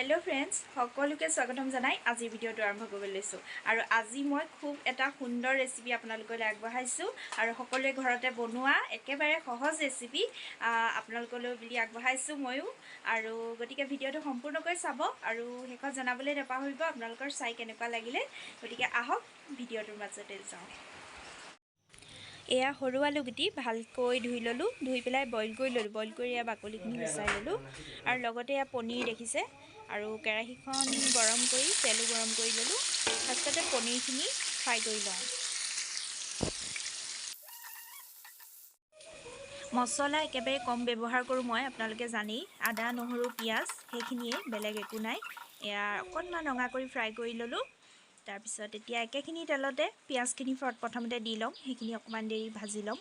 hello friends সকলোকে স্বাগতম জানাই আজি ভিডিওটো আৰম্ভ কৰিব লৈছো আৰু আজি মই খুব এটা সুন্দৰ ৰেচিপি আপোনালোকলৈ আগবঢ়াইছো আৰু সকলোৱে ঘৰতে বনোৱা একেবাৰে সহজ ৰেচিপি আপোনালোকলৈ বুলি আগবঢ়াইছো ময়ো আৰু গতিকে ভিডিওটো সম্পূৰ্ণকৈ চাব আৰু হেকত জনাবলৈ নাপাহৰিব আপোনালোকৰ চাই কেনেকুৱা লাগিলে গতিকে আহক ভিডিওটোৰ মাজতে যাওঁ এয়া সৰু আলুগুটি ভালকৈ ধুই ললো ধুই পেলাই বইল কৰি ললো বইল কৰি বাকলিখিনি গুচাই ললো আৰু লগতে পনীৰ দেখিছে আৰু কেৰাহীখন গৰম কৰি তেলো গৰম কৰি ললো ফাৰ্ষ্টতে পনীৰখিনি ফ্ৰাই কৰি লওঁ মছলা একেবাৰে কম ব্যৱহাৰ কৰোঁ মই আপোনালোকে জানি আদা নহৰু পিয়াজ সেইখিনিয়ে বেলেগ একো নাই এয়া অকণমান ৰঙা কৰি ফ্ৰাই কৰি ললো তাৰ পিছত এতিয়া একেখিনি তেলতে পিয়াজখিনি প্ৰথমতে দি লম সেইখিনি অকমান দেৰি ভাজি লম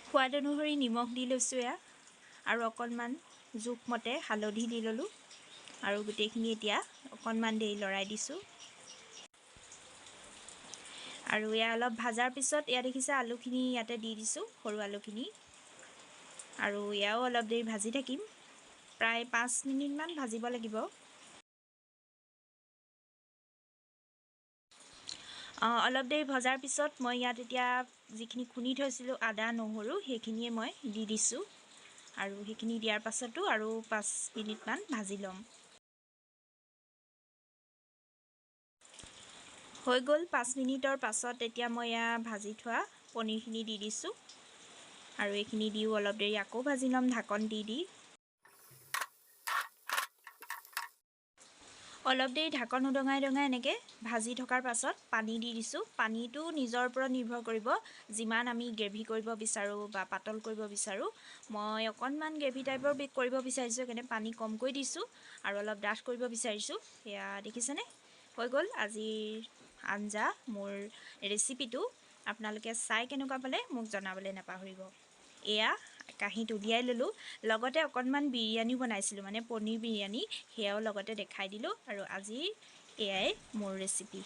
সোৱাদ অনুসৰি নিমখ দি লৈছো এয়া আৰু অকণমান জোখমতে হালধি দি ললো আৰু গুটেইখিনি এতিয়া অকণমান দেৰি লৰাই দিছো আৰু এয়া অলপ ভাজাৰ পিছত এয়া দেখিছে আলুখিনি ইয়াতে দি দিছো সৰু আলুখিনি আৰু ইয়াও অলপ দেৰি ভাজি থাকিম প্ৰায় 5 মিনিট মান ভাজিব লাগিব অলপ দেৰি ভজাৰ পিছত মই ইয়াত এতিয়া যিখিনি খুনি থৈছিলোঁ আদা নহৰু সেইখিনিয়ে মই দি দিছোঁ আৰু সেইখিনি দিয়াৰ পাছতো আৰু 5 মিনিট মান ভাজি ল'ম হৈ গ'ল 5 মিনিটৰ পাছত এতিয়া মই ইয়া ভাজি থোৱা পনীৰখিনি দি দিছোঁ আৰু এইখিনি দিও অলপ দেৰি আকৌ ভাজি ল'ম ঢাকন দি অলপ দেৰি ঢাকন উদঙাই এনেকৈ ভাজি থকাৰ পাছত পানী দি দিছোঁ পানীটো নিজৰ ওপৰত নিৰ্ভৰ কৰিব যিমান আমি গ্ৰেভি কৰিব বিচাৰোঁ বা পাতল কৰিব বিচাৰোঁ মই অকণমান গ্ৰেভি টাইপৰ কৰিব বিচাৰিছোঁ কাৰণে পানী কমকৈ দিছোঁ আৰু অলপ ডাঠ কৰিব বিচাৰিছোঁ এয়া দেখিছেনে হৈ গ'ল আজিৰ আঞ্জা মোৰ ৰেচিপিটো আপোনালোকে চাই কেনেকুৱা পালে মোক জনাবলৈ নাপাহৰিব এয়া কাঁহীত উলিয়াই ললো লগতে অকণমান বিৰিয়ানী বনাইছিলোঁ মানে পনীৰ বিৰিয়ানী সেয়াও লগতে দেখাই দিলোঁ আৰু আজি এয়াই মোৰ ৰেচিপি